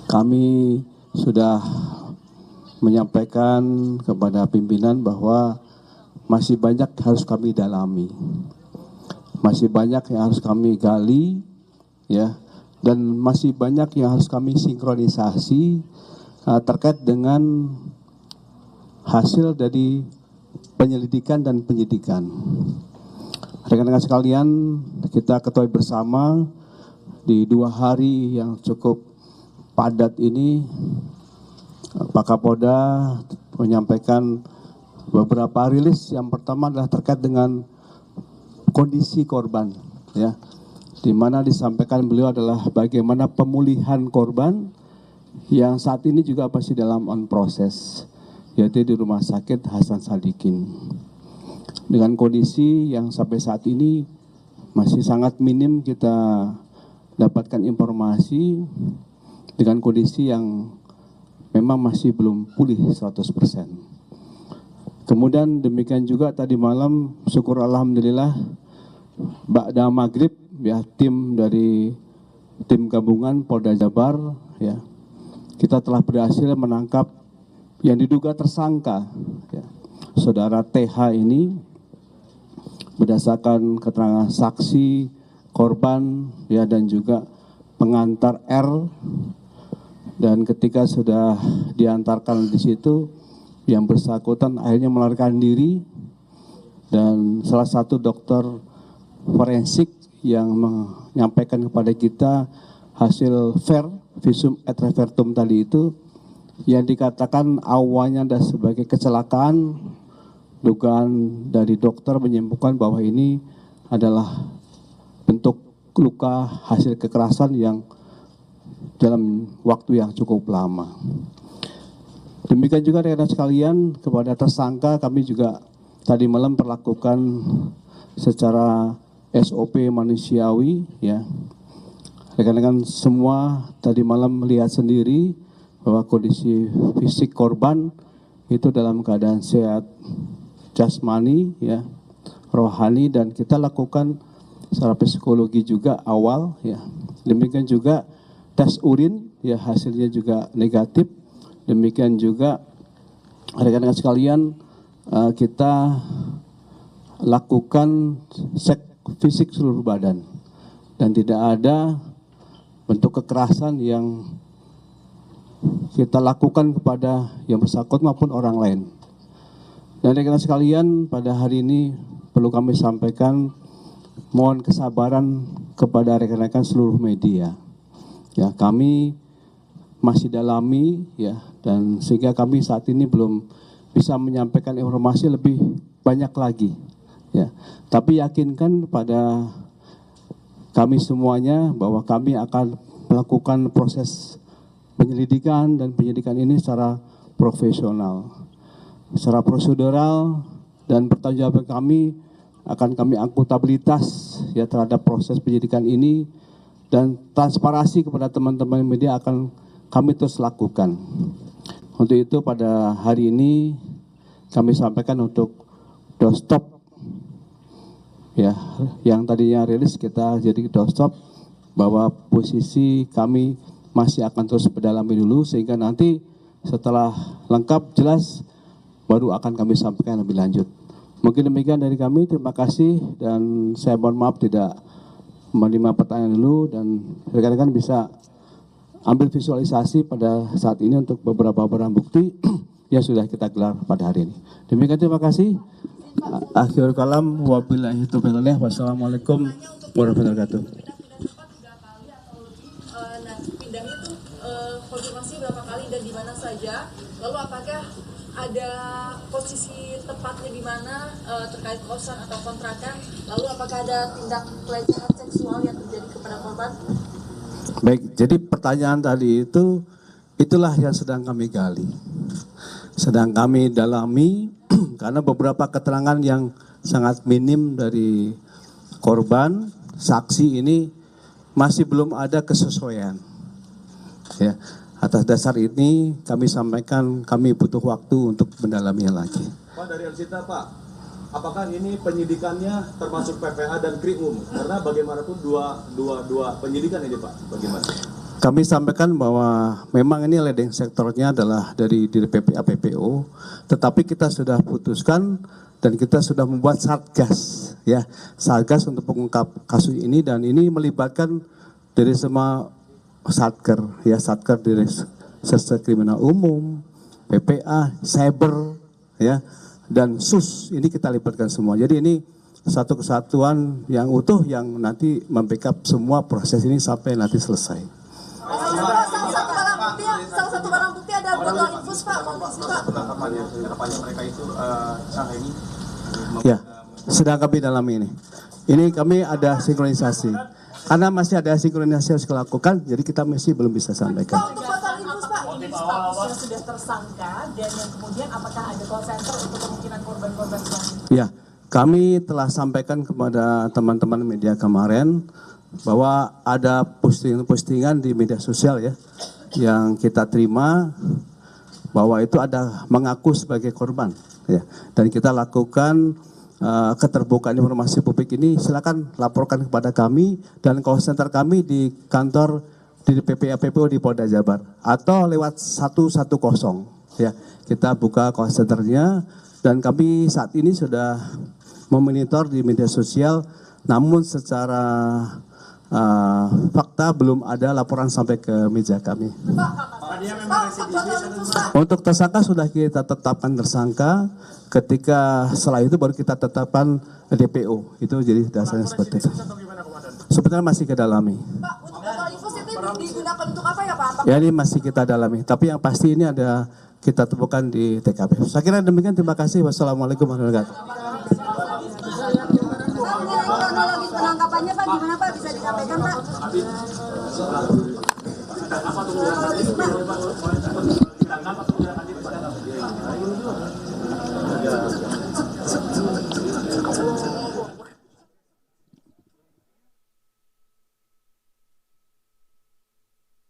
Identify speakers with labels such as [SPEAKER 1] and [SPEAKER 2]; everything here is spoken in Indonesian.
[SPEAKER 1] Kami sudah menyampaikan kepada pimpinan bahwa masih banyak harus kami dalami, masih banyak yang harus kami gali, ya, dan masih banyak yang harus kami sinkronisasi terkait dengan hasil dari penyelidikan dan penyidikan. Rekan-rekan sekalian, kita ketahui bersama di 2 hari yang cukup padat ini, Pak Kapolda menyampaikan beberapa rilis. Yang pertama adalah terkait dengan kondisi korban, ya, di mana disampaikan beliau adalah bagaimana pemulihan korban yang saat ini juga masih dalam on proses, yaitu di Rumah Sakit Hasan Sadikin. Dengan kondisi yang sampai saat ini masih sangat minim kita dapatkan informasi, dengan kondisi yang memang masih belum pulih 100%. Kemudian demikian juga tadi malam, syukur alhamdulillah, ba'da maghrib, ya, tim gabungan Polda Jabar, ya, kita telah berhasil menangkap yang diduga tersangka, ya, saudara TH ini. Berdasarkan keterangan saksi, korban, ya, dan juga pengantar R, dan ketika sudah diantarkan di situ, yang bersangkutan akhirnya melarikan diri, dan salah satu dokter forensik yang menyampaikan kepada kita hasil visum et repertum tadi itu, yang dikatakan awalnya adalah sebagai kecelakaan. Dugaan dari dokter menyimpulkan bahwa ini adalah bentuk luka hasil kekerasan yang dalam waktu yang cukup lama. Demikian juga rekan-rekan sekalian, kepada tersangka kami juga tadi malam perlakukan secara SOP manusiawi, ya. Rekan-rekan semua tadi malam melihat sendiri bahwa kondisi fisik korban itu dalam keadaan sehat jasmani, ya, rohani, dan kita lakukan secara psikologi juga awal, ya. Demikian juga tes urin, ya, hasilnya juga negatif. Demikian juga rekan-rekan sekalian, kita lakukan cek fisik seluruh badan dan tidak ada bentuk kekerasan yang kita lakukan kepada yang bersangkutan maupun orang lain. Dan rekan-rekan sekalian, pada hari ini perlu kami sampaikan, mohon kesabaran kepada rekan-rekan seluruh media. Ya, kami masih dalami, ya, dan sehingga kami saat ini belum bisa menyampaikan informasi lebih banyak lagi, ya. Tapi yakinkan pada kami semuanya bahwa kami akan melakukan proses penyelidikan dan penyidikan ini secara profesional, secara prosedural, dan pertanggungjawaban kami akan kami akuntabilitas, ya, terhadap proses penyidikan ini, dan transparansi kepada teman-teman media akan kami terus lakukan. Untuk itu pada hari ini kami sampaikan untuk doorstop, ya, yang tadinya rilis kita jadi doorstop, bahwa posisi kami masih akan terus berdalami dulu, sehingga nanti setelah lengkap jelas baru akan kami sampaikan lebih lanjut. Mungkin demikian dari kami, terima kasih, dan saya mohon maaf tidak menerima pertanyaan dulu, dan rekan-rekan bisa ambil visualisasi pada saat ini untuk beberapa barang bukti yang sudah kita gelar pada hari ini. Demikian, terima kasih. Akhirul kalam, wabillahi taufiq wal hidayah. Wassalamualaikum warahmatullahi wabarakatuh.
[SPEAKER 2] Pindahnya itu konfirmasi berapa kali dan di mana saja? Lalu apakah ada posisi tepatnya di mana terkait kosan atau kontrakan? Lalu apakah ada tindak pelecehan seksual yang terjadi kepada korban?
[SPEAKER 1] Baik, jadi pertanyaan tadi itulah yang sedang kami gali, sedang kami dalami, karena beberapa keterangan yang sangat minim dari korban, saksi ini masih belum ada kesesuaian, ya. Atas dasar ini kami sampaikan kami butuh waktu untuk mendalaminya lagi.
[SPEAKER 3] Pak, dari Elsita, Pak, apakah ini penyidikannya termasuk PPA dan Krimum? Karena bagaimanapun dua penyidikan ini, Pak, bagaimana?
[SPEAKER 1] Kami sampaikan bahwa memang ini leading sektornya adalah dari PPA PPO, tetapi kita sudah putuskan dan kita sudah membuat satgas, ya, satgas untuk mengungkap kasus ini, dan ini melibatkan dari semua satker, ya, satker dari Reserse Kriminal Umum, PPA, Cyber, ya, dan SUS, ini kita libatkan semua. Jadi ini satu kesatuan yang utuh yang nanti membackup semua proses ini sampai nanti selesai.
[SPEAKER 2] Salah satu barang bukti ada botol infus, Pak.
[SPEAKER 3] Penangkapannya mereka itu saat ini.
[SPEAKER 1] Ya, sedang kami dalam ini. Ini kami ada sinkronisasi. Karena masih ada sinkronisasi yang harus dilakukan, jadi kita masih belum bisa sampaikan.
[SPEAKER 2] Untuk botol infus, Pak.
[SPEAKER 4] Ini statusnya sudah tersangka, dan yang kemudian apakah ada call center untuk kemungkinan korban-korban selanjutnya?
[SPEAKER 1] Ya, kami telah sampaikan kepada teman-teman media kemarin bahwa ada postingan di media sosial, ya, yang kita terima bahwa itu ada mengaku sebagai korban, ya, dan kita lakukan keterbukaan informasi publik ini. Silakan laporkan kepada kami dan call center kami di kantor di PPA PPO di Polda Jabar atau lewat 110, ya, kita buka call centernya, dan kami saat ini sudah memonitor di media sosial, namun secara fakta belum ada laporan sampai ke meja kami. Untuk tersangka sudah kita tetapkan tersangka, ketika setelah itu baru kita tetapkan DPO. Itu jadi dasarnya seperti itu. Sebenarnya masih kita dalami.
[SPEAKER 2] Pak, untuk botol infus itu digunakan untuk apa ya, Pak?
[SPEAKER 1] Ya, ini masih kita dalami. Tapi yang pasti ini ada kita temukan di TKP. Saya kira demikian. Terima kasih. Wassalamualaikum warahmatullahi wabarakatuh.
[SPEAKER 2] Kronologi penangkapannya, Pak, gimana, Pak? Bisa disampaikan, Pak?